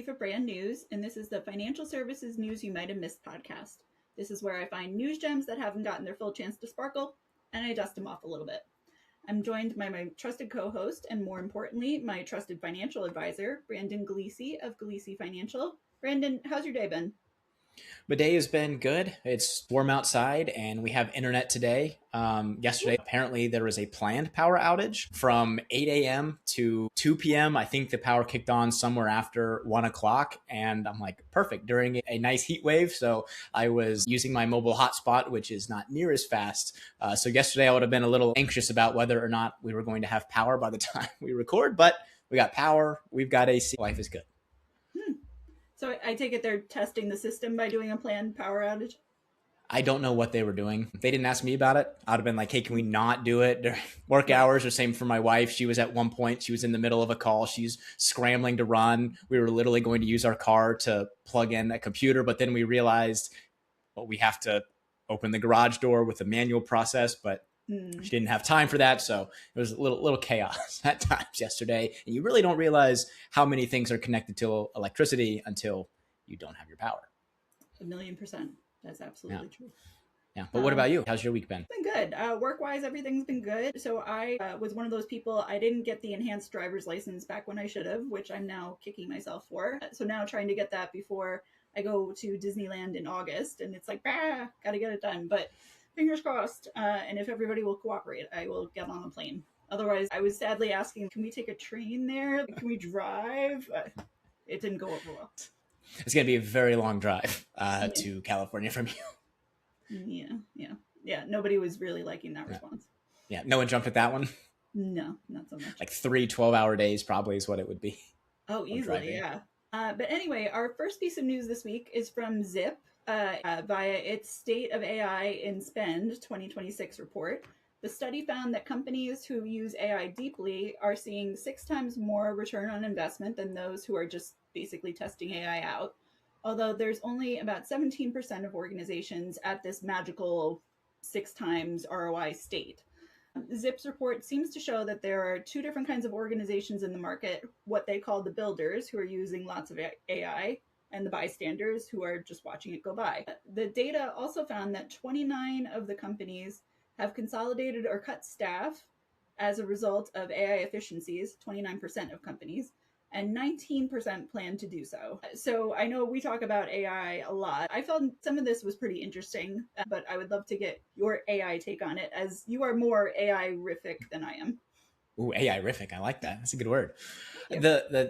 Christy for Brand News, and this is the Financial Services News You Might Have Missed podcast. This is where I find news gems that haven't gotten their full chance to sparkle, and I dust them off a little bit. I'm joined by my trusted co-host, and more importantly, my trusted financial advisor, Brandon Galisi of Galisi Financial. Brandon, how's your day been? My day has been good. It's warm outside and we have internet today. Yesterday, apparently there was a planned power outage from 8 a.m. to 2 p.m. I think the power kicked on somewhere after 1 o'clock. And I'm like, perfect, during a nice heat wave. So I was using my mobile hotspot, which is not near as fast. So yesterday I would have been a little anxious about whether or not we were going to have power by the time we record, but we got power, we've got AC, life is good. So I take it they're testing the system by doing a planned power outage? I don't know what they were doing. If they didn't ask me about it, I'd have been like, hey, can we not do it during work hours? Or same for my wife. She was at one point, she was in the middle of a call. She's scrambling to run. We were literally going to use our car to plug in a computer, but then we realized, well, we have to open the garage door with a manual process, but she didn't have time for that. So it was a little chaos at times yesterday. And you really don't realize how many things are connected to electricity until you don't have your power. 1,000,000%. That's absolutely true. Yeah. But what about you? How's your week been? It's been good. Work-wise, everything's been good. So I was one of those people, I didn't get the enhanced driver's license back when I should have, which I'm now kicking myself for. So now trying to get that before I go to Disneyland in August. And it's like, gotta get it done. But fingers crossed. And if everybody will cooperate, I will get on a plane. Otherwise, I was sadly asking, can we take a train there? Can we drive? It didn't go over well. It's going to be a very long drive to California from you. Yeah. Nobody was really liking that response. Yeah. No one jumped at that one? No, not so much. Like 3 12-hour days probably is what it would be. Oh, easily, yeah. But anyway, our first piece of news this week is from Zip via its State of AI in Spend 2026 report. The study found that companies who use AI deeply are seeing 6 times more return on investment than those who are just basically testing AI out. Although there's only about 17% of organizations at this magical 6 times ROI state. Zip's report seems to show that there are 2 different kinds of organizations in the market, what they call the builders, who are using lots of AI, and the bystanders, who are just watching it go by. The data also found that 29 of the companies have consolidated or cut staff as a result of AI efficiencies, 29% of companies, and 19% plan to do so. So I know we talk about AI a lot. I felt some of this was pretty interesting, but I would love to get your AI take on it, as you are more AI-rific than I am. Ooh, AI-rific. I like that. That's a good word. I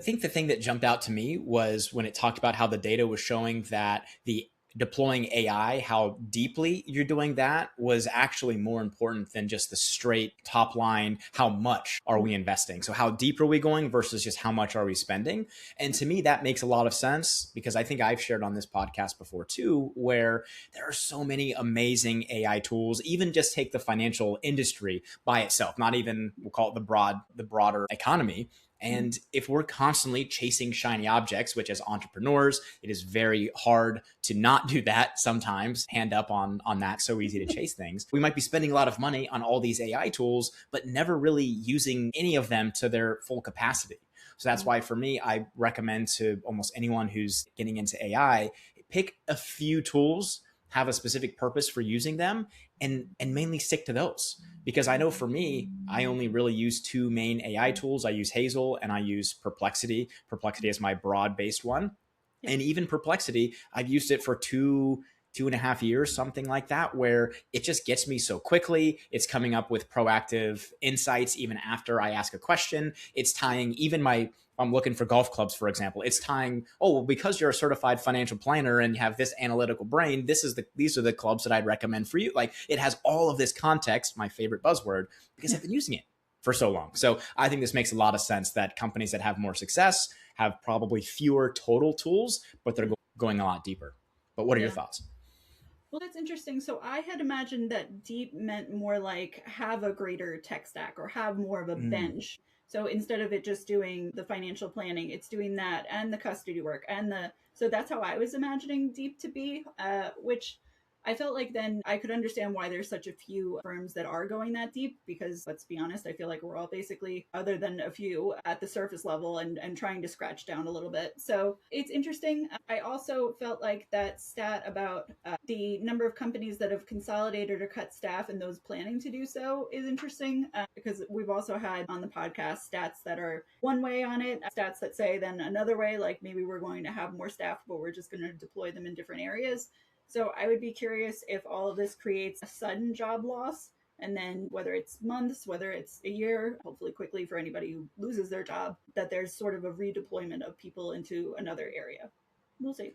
think the thing that jumped out to me was when it talked about how the data was showing that the deploying AI, how deeply you're doing that was actually more important than just the straight top line. How much are we investing? So how deep are we going versus just how much are we spending? And to me, that makes a lot of sense, because I think I've shared on this podcast before too, where there are so many amazing AI tools. Even just take the financial industry by itself, not even, we'll call it the broader economy. And if we're constantly chasing shiny objects, which as entrepreneurs, it is very hard to not do that sometimes, hand up on that, so easy to chase things. We might be spending a lot of money on all these AI tools, but never really using any of them to their full capacity. So that's why for me, I recommend to almost anyone who's getting into AI, pick a few tools, have a specific purpose for using them, and mainly stick to those. Because I know for me, I only really use 2 main AI tools. I use Hazel and I use Perplexity. Perplexity is my broad-based one. And even Perplexity, I've used it for 2.5 years, something like that, where it just gets me so quickly. It's coming up with proactive insights even after I ask a question. It's tying even I'm looking for golf clubs, for example. It's tying, because you're a certified financial planner and you have this analytical brain, these are the clubs that I'd recommend for you. Like, it has all of this context, my favorite buzzword, because I've been using it for so long. So I think this makes a lot of sense that companies that have more success have probably fewer total tools, but they're going a lot deeper. But what are your thoughts? Well, that's interesting. So I had imagined that deep meant more like have a greater tech stack or have more of a bench. So instead of it just doing the financial planning, it's doing that and the custody work so that's how I was imagining deep to be, which I felt like then I could understand why there's such a few firms that are going that deep, because let's be honest, I feel like we're all basically, other than a few, at the surface level and trying to scratch down a little bit. So it's interesting. I also felt like that stat about the number of companies that have consolidated or cut staff and those planning to do so is interesting, because we've also had on the podcast stats that are one way on it, stats that say then another way, like maybe we're going to have more staff, but we're just going to deploy them in different areas. So I would be curious if all of this creates a sudden job loss, and then whether it's months, whether it's a year, hopefully quickly for anybody who loses their job, that there's sort of a redeployment of people into another area. We'll see.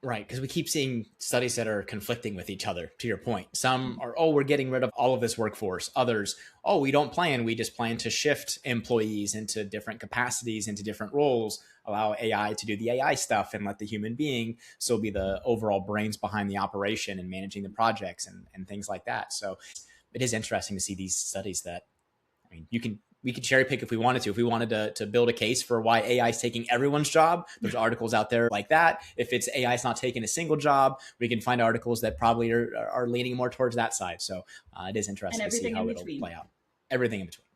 Right, because we keep seeing studies that are conflicting with each other, to your point. Some are, oh, we're getting rid of all of this workforce. Others, oh, we don't plan. We just plan to shift employees into different capacities, into different roles, allow AI to do the AI stuff and let the human being still be the overall brains behind the operation and managing the projects and things like that. So it is interesting to see these studies that, I mean, we could cherry pick if we wanted to. If we wanted to build a case for why AI is taking everyone's job, there's articles out there like that. If it's AI is not taking a single job, we can find articles that probably are leaning more towards that side. So it is interesting to see how it'll play out. Everything in between.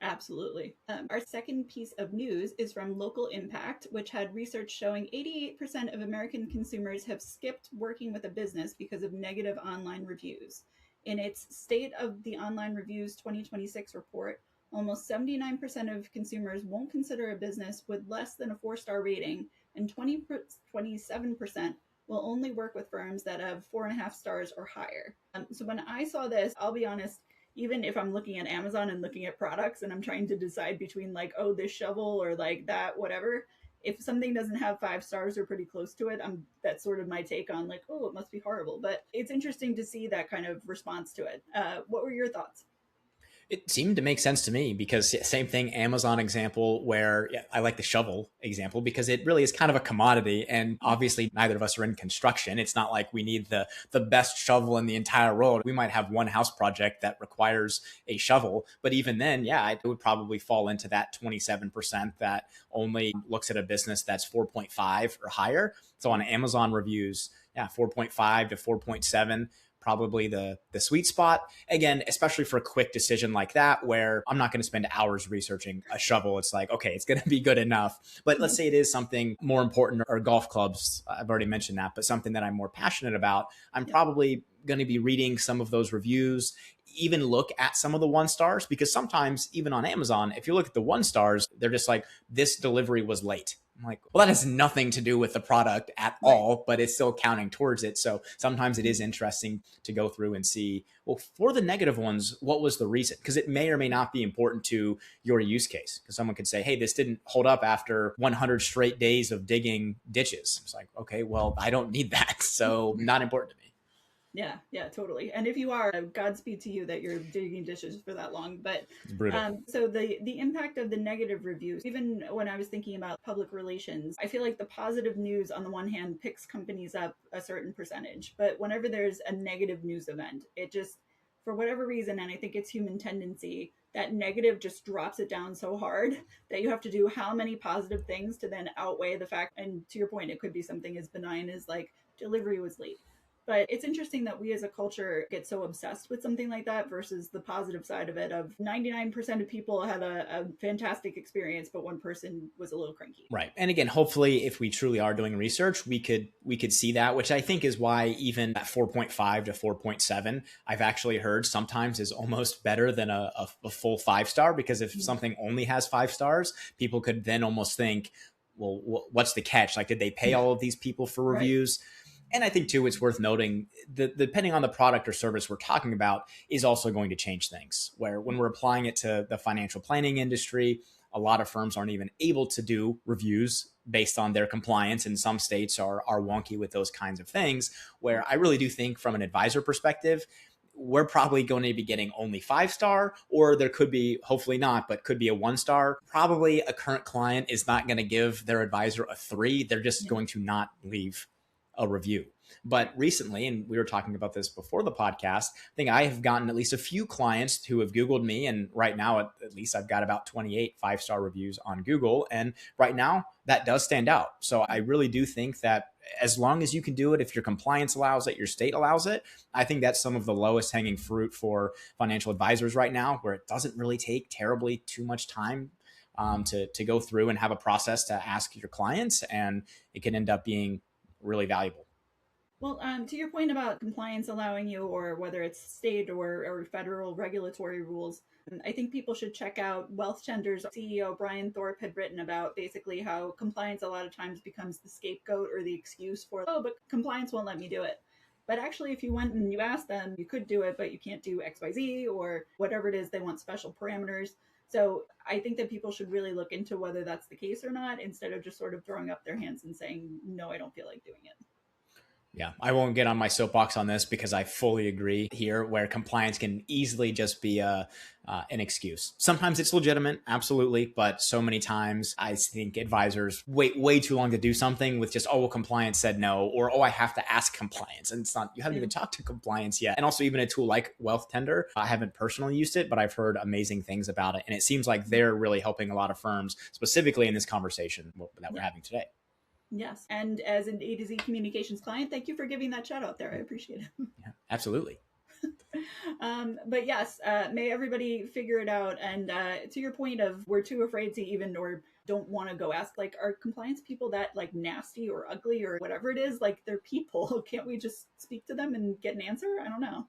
Absolutely. Our second piece of news is from LocalImpact, which had research showing 88% of American consumers have skipped working with a business because of negative online reviews. In its State of the Online Reviews 2026 report, almost 79% of consumers won't consider a business with less than a 4-star rating, and 27% will only work with firms that have 4.5 stars or higher. So when I saw this, I'll be honest, even if I'm looking at Amazon and looking at products and I'm trying to decide between like, oh, this shovel or like that, whatever, if something doesn't have 5 stars or pretty close to it, that's sort of my take on like, oh, it must be horrible. But it's interesting to see that kind of response to it. What were your thoughts? It seemed to make sense to me because same thing, Amazon example where I like the shovel example because it really is kind of a commodity. And obviously neither of us are in construction. It's not like we need the best shovel in the entire world. We might have one house project that requires a shovel, but even then, yeah, it would probably fall into that 27% that only looks at a business that's 4.5 or higher. So on Amazon reviews, yeah, 4.5 to 4.7, probably the sweet spot. Again, especially for a quick decision like that, where I'm not going to spend hours researching a shovel. It's like, okay, it's going to be good enough. But let's say it is something more important, or golf clubs. I've already mentioned that, but something that I'm more passionate about. I'm probably going to be reading some of those reviews, even look at some of the 1 stars, because sometimes even on Amazon, if you look at the 1 stars, they're just like, this delivery was late. I'm like, well, that has nothing to do with the product at all, but it's still counting towards it. So sometimes it is interesting to go through and see, well, for the negative ones, what was the reason? Because it may or may not be important to your use case. Because someone could say, hey, this didn't hold up after 100 straight days of digging ditches. It's like, okay, well, I don't need that. So not important to me. Yeah, totally. And if you are, Godspeed to you that you're digging dishes for that long. But it's brutal. So the impact of the negative reviews, even when I was thinking about public relations, I feel like the positive news on the one hand picks companies up a certain percentage, but whenever there's a negative news event, it just, for whatever reason, and I think it's human tendency, that negative just drops it down so hard that you have to do how many positive things to then outweigh the fact. And to your point, it could be something as benign as like delivery was late. But it's interesting that we as a culture get so obsessed with something like that versus the positive side of it of 99% of people had a fantastic experience, but one person was a little cranky. Right. And again, hopefully if we truly are doing research, we could see that, which I think is why even at 4.5 to 4.7, I've actually heard sometimes is almost better than a full 5-star, because if something only has 5 stars, people could then almost think, well, what's the catch? Like, did they pay all of these people for reviews? Right. And I think, too, it's worth noting that depending on the product or service we're talking about is also going to change things, where when we're applying it to the financial planning industry, a lot of firms aren't even able to do reviews based on their compliance. And some states are wonky with those kinds of things, where I really do think from an advisor perspective, we're probably going to be getting only 5-star, or there could be, hopefully not, but could be a 1-star. Probably a current client is not going to give their advisor a 3. They're just going to not leave a review. But recently, and we were talking about this before the podcast, I think I have gotten at least a few clients who have Googled me. And right now, at least I've got about 28 5-star reviews on Google. And right now, that does stand out. So I really do think that as long as you can do it, if your compliance allows it, your state allows it, I think that's some of the lowest hanging fruit for financial advisors right now, where it doesn't really take terribly too much time to go through and have a process to ask your clients, and it can end up being really valuable. Well, to your point about compliance allowing you, or whether it's state or federal regulatory rules, I think people should check out Wealth Tender's CEO Brian Thorpe had written about basically how compliance a lot of times becomes the scapegoat or the excuse for, oh, but compliance won't let me do it. But actually, if you went and you asked them, you could do it, but you can't do XYZ or whatever it is, they want special parameters. So I think that people should really look into whether that's the case or not, instead of just sort of throwing up their hands and saying, no, I don't feel like doing it. Yeah, I won't get on my soapbox on this because I fully agree here, where compliance can easily just be an excuse. Sometimes it's legitimate, absolutely, but so many times I think advisors wait way too long to do something with just, oh, well, compliance said no, or, oh, I have to ask compliance. And it's not, you haven't even talked to compliance yet. And also even a tool like Wealth Tender, I haven't personally used it, but I've heard amazing things about it. And it seems like they're really helping a lot of firms, specifically in this conversation that we're having today. Yes. And as an AtoZ communications client, thank you for giving that shout out there. I appreciate it. Yeah, absolutely. But yes, may everybody figure it out. And to your point of we're too afraid to even, or don't want to go ask, like, are compliance people that like nasty or ugly or whatever it is? Like, they're people. Can't we just speak to them and get an answer? I don't know.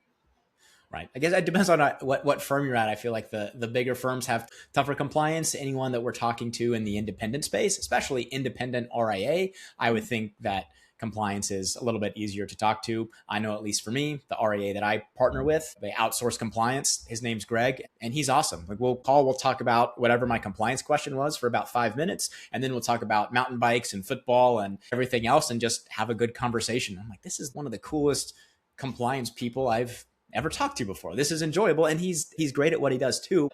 Right. I guess it depends on what firm you're at. I feel like the bigger firms have tougher compliance. Anyone that we're talking to in the independent space, especially independent RIA, I would think that compliance is a little bit easier to talk to. I know, at least for me, the RIA that I partner with, they outsource compliance. His name's Greg, and he's awesome. Like, we'll talk about whatever my compliance question was for about 5 minutes, and then we'll talk about mountain bikes and football and everything else and just have a good conversation. I'm like, this is one of the coolest compliance people I've ever talked to before. This is enjoyable, and he's great at what he does too,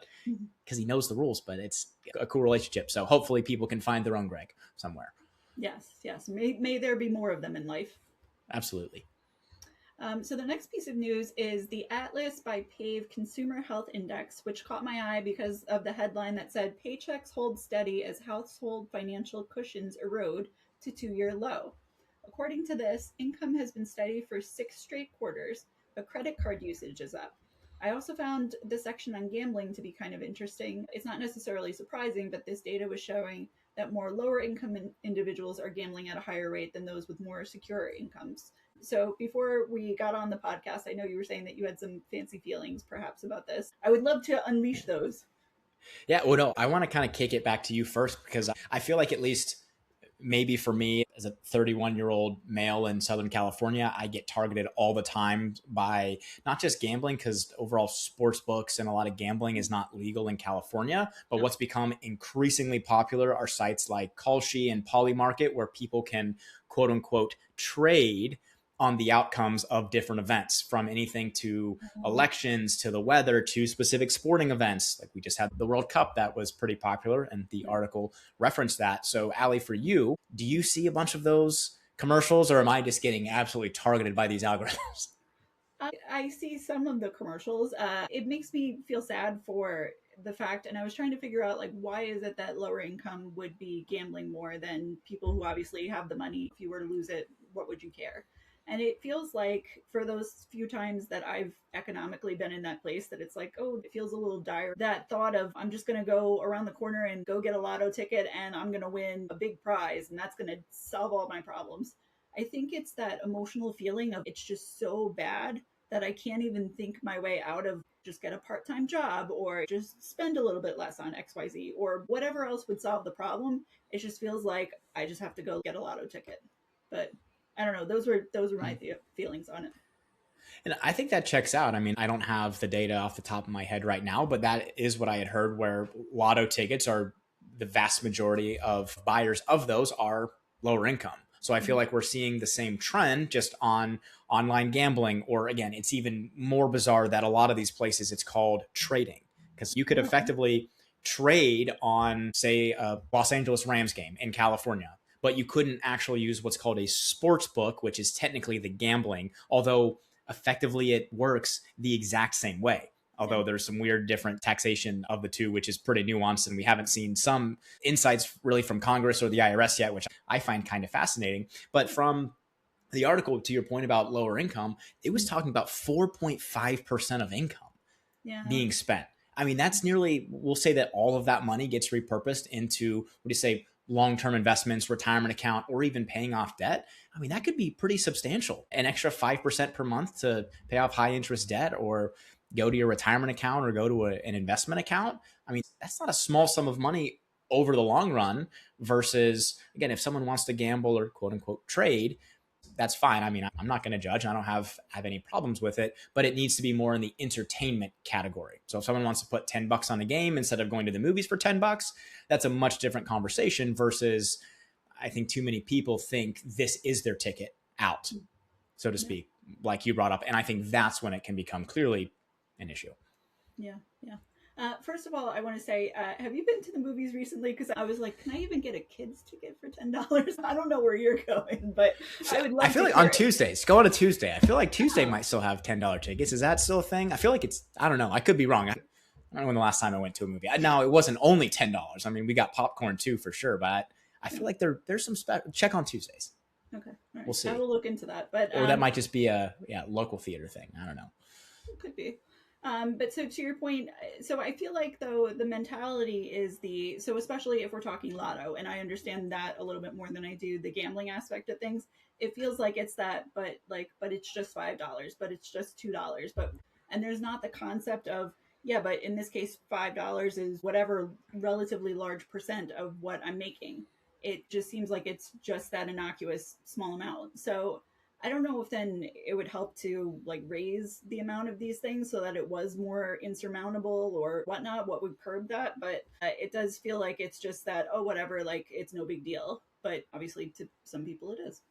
because he knows the rules. But it's a cool relationship. So hopefully people can find their own Greg somewhere. Yes. May there be more of them in life. Absolutely. So the next piece of news is the Atlas by Pave Consumer Health Index, which caught my eye because of the headline that said paychecks hold steady as household financial cushions erode to 2-year low. According to this, income has been steady for 6 straight quarters, but credit card usage is up. I also found the section on gambling to be kind of interesting. It's not necessarily surprising, but this data was showing that more lower income individuals are gambling at a higher rate than those with more secure incomes. So before we got on the podcast, I know you were saying that you had some fancy feelings perhaps about this. I would love to unleash those. Yeah, well, no, I want to kind of kick it back to you first, because I feel like, at least maybe for me as a 31-year-old male in Southern California, I get targeted all the time by not just gambling, because overall sports books and a lot of gambling is not legal in California. But what's become increasingly popular are sites like Kalshi and Polymarket, where people can, quote unquote, trade on the outcomes of different events, from anything to elections to the weather to specific sporting events. Like, we just had the World Cup that was pretty popular, and the article referenced that. So, Allie, for you, do you see a bunch of those commercials, or am I just getting absolutely targeted by these algorithms? I see some of the commercials. It makes me feel sad for the fact, and I was trying to figure out, like, why is it that lower income would be gambling more than people who obviously have the money? If you were to lose it, what would you care? And it feels like, for those few times that I've economically been in that place, that it's like, oh, it feels a little dire. That thought of, I'm just going to go around the corner and go get a lotto ticket and I'm going to win a big prize and that's going to solve all my problems. I think it's that emotional feeling of it's just so bad that I can't even think my way out of just get a part-time job or just spend a little bit less on XYZ or whatever else would solve the problem. It just feels like I just have to go get a lotto ticket. But I don't know. Those were my feelings on it. And I think that checks out. I mean, I don't have the data off the top of my head right now, but that is what I had heard, where lotto tickets are, the vast majority of buyers of those are lower income. So I feel like we're seeing the same trend just on online gambling, or, again, it's even more bizarre that a lot of these places, it's called trading, because you could effectively trade on, say, a Los Angeles Rams game in California. but you couldn't actually use what's called a sports book, which is technically the gambling, although effectively it works the exact same way. Although there's some weird different taxation of the two, which is pretty nuanced. And we haven't seen some insights really from Congress or the IRS yet, which I find kind of fascinating. But from the article, to your point about lower income, it was talking about 4.5% of income being spent. I mean, that's nearly, we'll say that all of that money gets repurposed into, what do you say, long-term investments, retirement account, or even paying off debt. I mean, that could be pretty substantial. An extra 5% per month to pay off high interest debt or go to your retirement account or go to an investment account. I mean, that's not a small sum of money over the long run versus, again, if someone wants to gamble or quote unquote trade, that's fine. I mean, I'm not going to judge. I don't have any problems with it, but it needs to be more in the entertainment category. So if someone wants to put $10 on a game instead of going to the movies for $10, that's a much different conversation versus I think too many people think this is their ticket out, so to speak, like you brought up. And I think that's when it can become clearly an issue. Yeah. First of all, I want to say, have you been to the movies recently? Because I was like, can I even get a kid's ticket for $10? I don't know where you're going, but I would love to. I feel like on Tuesdays, go on a Tuesday. I feel like Tuesday might still have $10 tickets. Is that still a thing? I feel like it's, I don't know. I could be wrong. I don't know when the last time I went to a movie. Now, it wasn't only $10. I mean, we got popcorn too, for sure. But I feel like there's some check on Tuesdays. Okay. All right. We'll see. I will look into that. But or that might just be a local theater thing. I don't know. It could be. But so to your point, so I feel like though the mentality is so especially if we're talking lotto, and I understand that a little bit more than I do the gambling aspect of things, it feels like it's that, but it's just $5, but it's just $2, and there's not the concept of, yeah, but in this case, $5 is whatever relatively large percent of what I'm making. It just seems like it's just that innocuous small amount. So I don't know if then it would help to raise the amount of these things so that it was more insurmountable or whatnot, what would curb that. But it does feel like it's just that, oh, whatever, it's no big deal. But obviously to some people it is.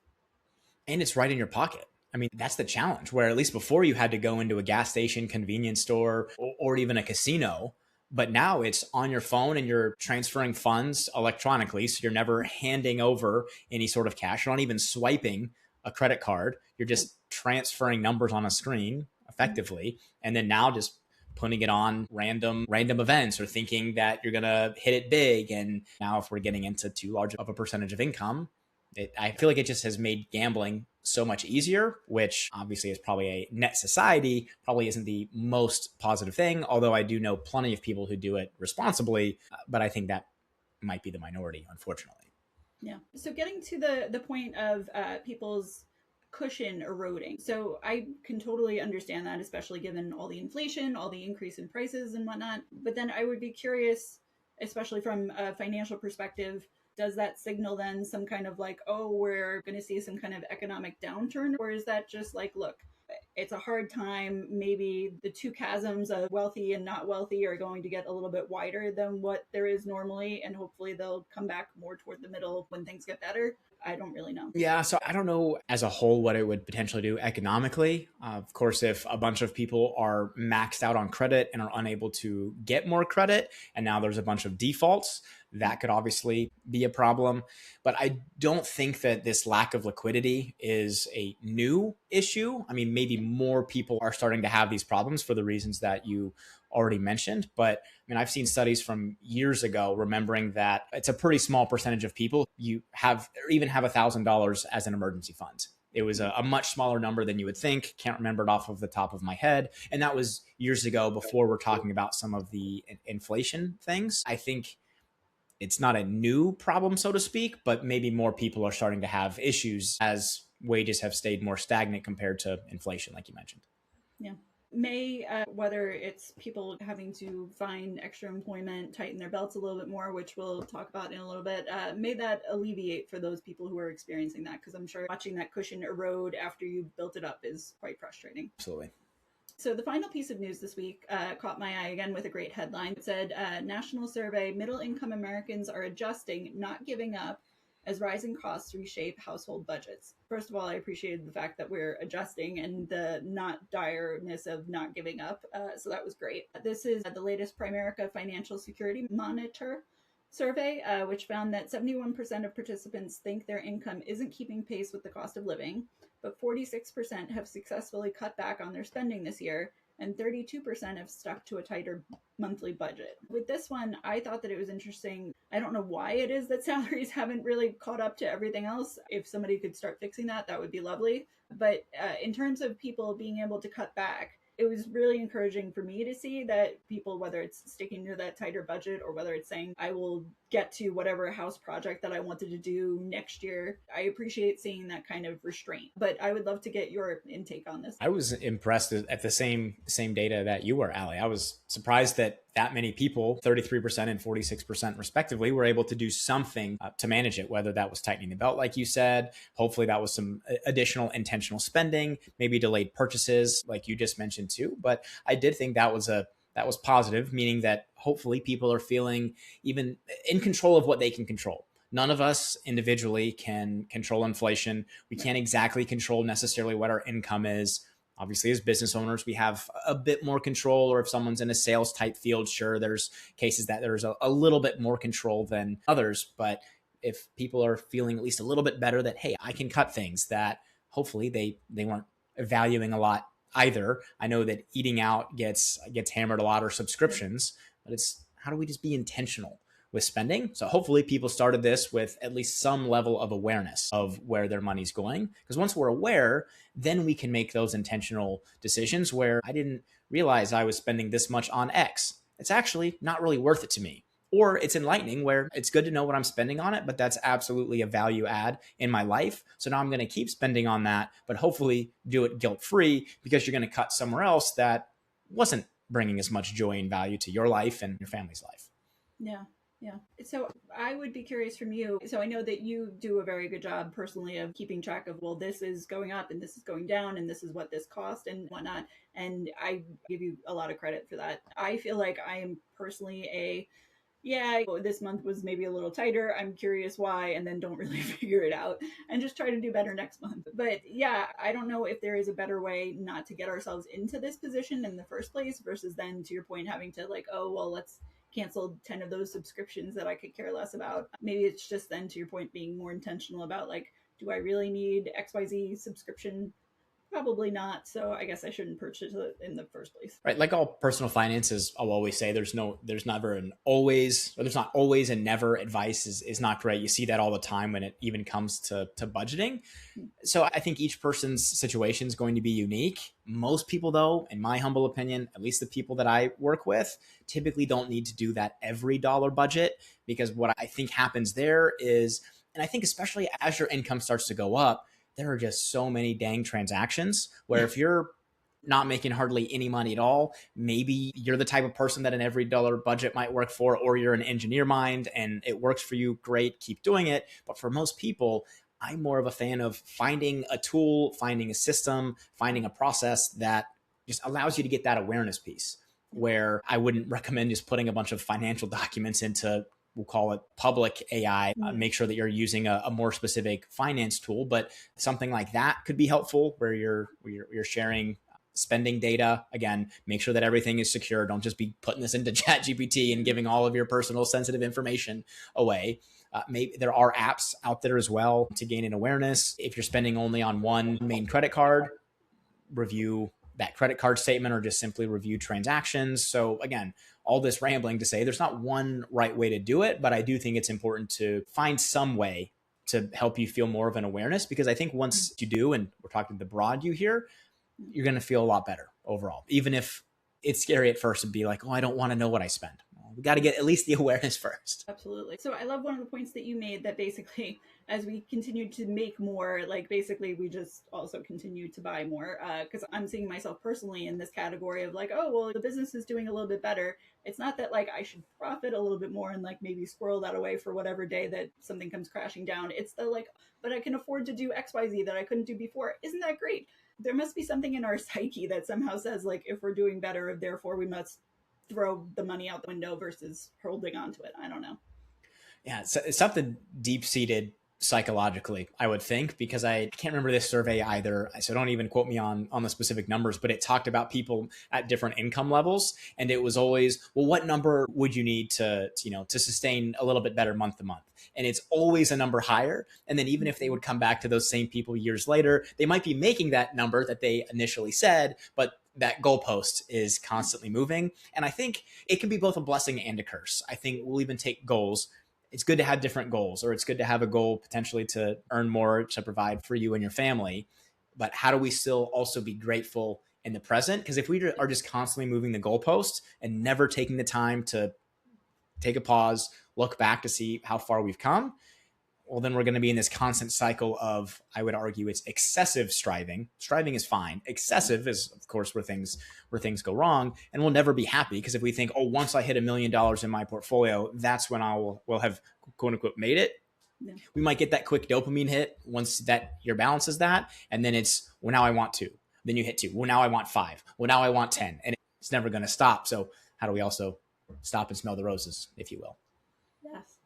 And it's right in your pocket. I mean, that's the challenge, where at least before you had to go into a gas station, convenience store, or even a casino. But now it's on your phone and you're transferring funds electronically. So you're never handing over any sort of cash. You're not even swiping a credit card. You're just transferring numbers on a screen effectively. And then now just putting it on random events or thinking that you're going to hit it big. And now if we're getting into too large of a percentage of income, I feel like it just has made gambling so much easier, which obviously is probably a net society, probably isn't the most positive thing. Although I do know plenty of people who do it responsibly, but I think that might be the minority, unfortunately. Yeah. So getting to the point of people's cushion eroding. So I can totally understand that, especially given all the inflation, all the increase in prices and whatnot. But then I would be curious, especially from a financial perspective, does that signal then some kind of oh, we're going to see some kind of economic downturn? Or is that just look, it's a hard time. Maybe the two chasms of wealthy and not wealthy are going to get a little bit wider than what there is normally. And hopefully they'll come back more toward the middle when things get better. I don't really know. Yeah, so I don't know as a whole what it would potentially do economically. Of course, if a bunch of people are maxed out on credit and are unable to get more credit, and now there's a bunch of defaults, that could obviously be a problem. But I don't think that this lack of liquidity is a new issue. I mean, maybe more people are starting to have these problems for the reasons that you already mentioned. But I mean, I've seen studies from years ago, remembering that it's a pretty small percentage of people you have or even have $1,000 as an emergency fund. It was a much smaller number than you would think. Can't remember it off of the top of my head. And that was years ago, before we're talking about some of the inflation things. I think it's not a new problem, so to speak, but maybe more people are starting to have issues as wages have stayed more stagnant compared to inflation, like you mentioned. Yeah. Whether it's people having to find extra employment, tighten their belts a little bit more, which we'll talk about in a little bit, may that alleviate for those people who are experiencing that, because I'm sure watching that cushion erode after you've built it up is quite frustrating. Absolutely. So the final piece of news this week caught my eye again with a great headline. It said, national survey, middle-income Americans are adjusting, not giving up, as rising costs reshape household budgets. First of all, I appreciated the fact that we're adjusting and the not direness of not giving up. So that was great. This is the latest Primerica Financial Security Monitor. survey, which found that 71% of participants think their income isn't keeping pace with the cost of living, but 46% have successfully cut back on their spending this year, and 32% have stuck to a tighter monthly budget. With this one, I thought that it was interesting. I don't know why it is that salaries haven't really caught up to everything else. If somebody could start fixing that, that would be lovely. But in terms of people being able to cut back, it was really encouraging for me to see that people, whether it's sticking to that tighter budget or whether it's saying, I will get to whatever house project that I wanted to do next year, I appreciate seeing that kind of restraint. But I would love to get your intake on this. I was impressed at the same data that you were, Allie. I was surprised that many people, 33% and 46% respectively, were able to do something to manage it, whether that was tightening the belt, like you said. Hopefully that was some additional intentional spending, maybe delayed purchases, like you just mentioned too. But I did think that was positive, meaning that hopefully people are feeling even in control of what they can control. None of us individually can control inflation. We can't exactly control necessarily what our income is. Obviously, as business owners, we have a bit more control, or if someone's in a sales type field, sure, there's cases that there's a little bit more control than others. But if people are feeling at least a little bit better that, hey, I can cut things that hopefully they weren't valuing a lot either. I know that eating out gets hammered a lot, or subscriptions, but it's how do we just be intentional with spending? So hopefully people started this with at least some level of awareness of where their money's going. Because once we're aware, then we can make those intentional decisions where I didn't realize I was spending this much on X. It's actually not really worth it to me. Or it's enlightening where it's good to know what I'm spending on it, but that's absolutely a value add in my life. So now I'm going to keep spending on that, but hopefully do it guilt-free, because you're going to cut somewhere else that wasn't bringing as much joy and value to your life and your family's life. Yeah. Yeah. So I would be curious from you. So I know that you do a very good job personally of keeping track of, well, this is going up and this is going down and this is what this cost and whatnot. And I give you a lot of credit for that. I feel like I am personally this month was maybe a little tighter. I'm curious why, and then don't really figure it out and just try to do better next month. But yeah, I don't know if there is a better way not to get ourselves into this position in the first place versus then, to your point, having to like, oh, well, let's cancel 10 of those subscriptions that I could care less about. Maybe it's just then, to your point, being more intentional about like, do I really need XYZ subscription? Probably not. So I guess I shouldn't purchase it in the first place. Right. Like all personal finances, I'll always say there's never an always, or there's not always and never advice is not great. You see that all the time when it even comes to budgeting. So I think each person's situation is going to be unique. Most people, though, in my humble opinion, at least the people that I work with, typically don't need to do that every dollar budget, because what I think happens there is, and I think especially as your income starts to go up, there are just so many dang transactions where if you're not making hardly any money at all, maybe you're the type of person that an every dollar budget might work for, or you're an engineer mind and it works for you, great, keep doing it. But for most people, I'm more of a fan of finding a tool, finding a system, finding a process that just allows you to get that awareness piece, where I wouldn't recommend just putting a bunch of financial documents into, we'll call it public AI. Make sure that you're using a more specific finance tool, but something like that could be helpful, where you're sharing spending data. Again, make sure that everything is secure. Don't just be putting this into ChatGPT and giving all of your personal sensitive information away. Maybe there are apps out there as well to gain an awareness. If you're spending only on one main credit card, review that credit card statement, or just simply review transactions. So again, all this rambling to say there's not one right way to do it, but I do think it's important to find some way to help you feel more of an awareness, because I think once you do, and we're talking the broad you here, you're going to feel a lot better overall, even if it's scary at first to be like, oh, I don't want to know what I spend. We got to get at least the awareness first. Absolutely. So I love one of the points that you made, that basically as we continue to make more, like basically we just also continue to buy more, because I'm seeing myself personally in this category of like, oh, well, the business is doing a little bit better. It's not that like I should profit a little bit more and like maybe squirrel that away for whatever day that something comes crashing down. It's the like, but I can afford to do XYZ that I couldn't do before. Isn't that great? There must be something in our psyche that somehow says like, if we're doing better, therefore we must throw the money out the window versus holding on to it. I don't know. Yeah, it's something deep-seated psychologically, I would think, because I can't remember this survey either. So don't even quote me on the specific numbers, but it talked about people at different income levels. And it was always, well, what number would you need to sustain a little bit better month to month? And it's always a number higher. And then even if they would come back to those same people years later, they might be making that number that they initially said, but that goalpost is constantly moving. And I think it can be both a blessing and a curse. I think we'll even take goals. It's good to have different goals, or it's good to have a goal potentially to earn more to provide for you and your family. But how do we still also be grateful in the present? Because if we are just constantly moving the goalpost and never taking the time to take a pause, look back to see how far we've come, well, then we're going to be in this constant cycle of, I would argue, it's excessive striving. Striving is fine. Excessive is, of course, where things go wrong, and we'll never be happy, because if we think, oh, once I hit $1 million in my portfolio, that's when will have quote unquote made it. Yeah. We might get that quick dopamine hit once that your balance is that, and then it's, well, now I want 2. Then you hit 2. Well, now I want 5. Well, now I want 10, and it's never going to stop. So how do we also stop and smell the roses, if you will?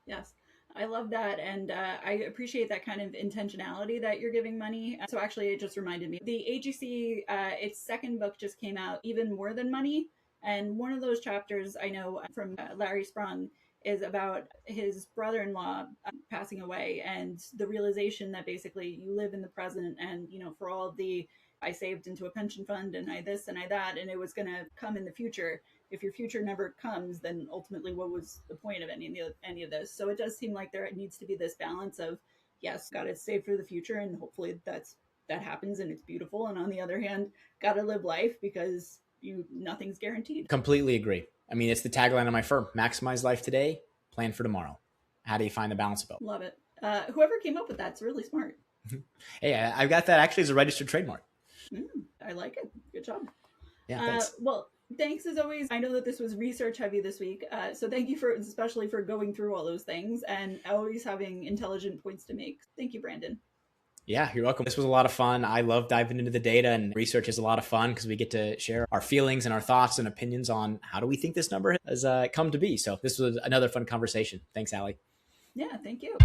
Yes. I love that. And I appreciate that kind of intentionality that you're giving money. So actually, it just reminded me, the AGC, its second book just came out, Even More Than Money. And one of those chapters I know from Larry Sprung is about his brother-in-law passing away, and the realization that basically you live in the present, and, for all of the, I saved into a pension fund and I this and I that, and it was going to come in the future. If your future never comes, then ultimately what was the point of any of this? So it does seem like there needs to be this balance of, yes, got to save for the future, and hopefully that happens and it's beautiful. And on the other hand, got to live life, because nothing's guaranteed. Completely agree. I mean, it's the tagline of my firm: maximize life today, plan for tomorrow. How do you find the balance of both? Love it. Whoever came up with that's really smart. Hey, I've got that actually as a registered trademark. I like it. Good job. Yeah, thanks. Well, thanks as always. I know that this was research heavy this week, so thank you especially for going through all those things and always having intelligent points to make. Thank you, Brandon. Yeah, you're welcome. This was a lot of fun. I love diving into the data, and research is a lot of fun because we get to share our feelings and our thoughts and opinions on how do we think this number has come to be. So this was another fun conversation. Thanks, Allie. Yeah, thank you.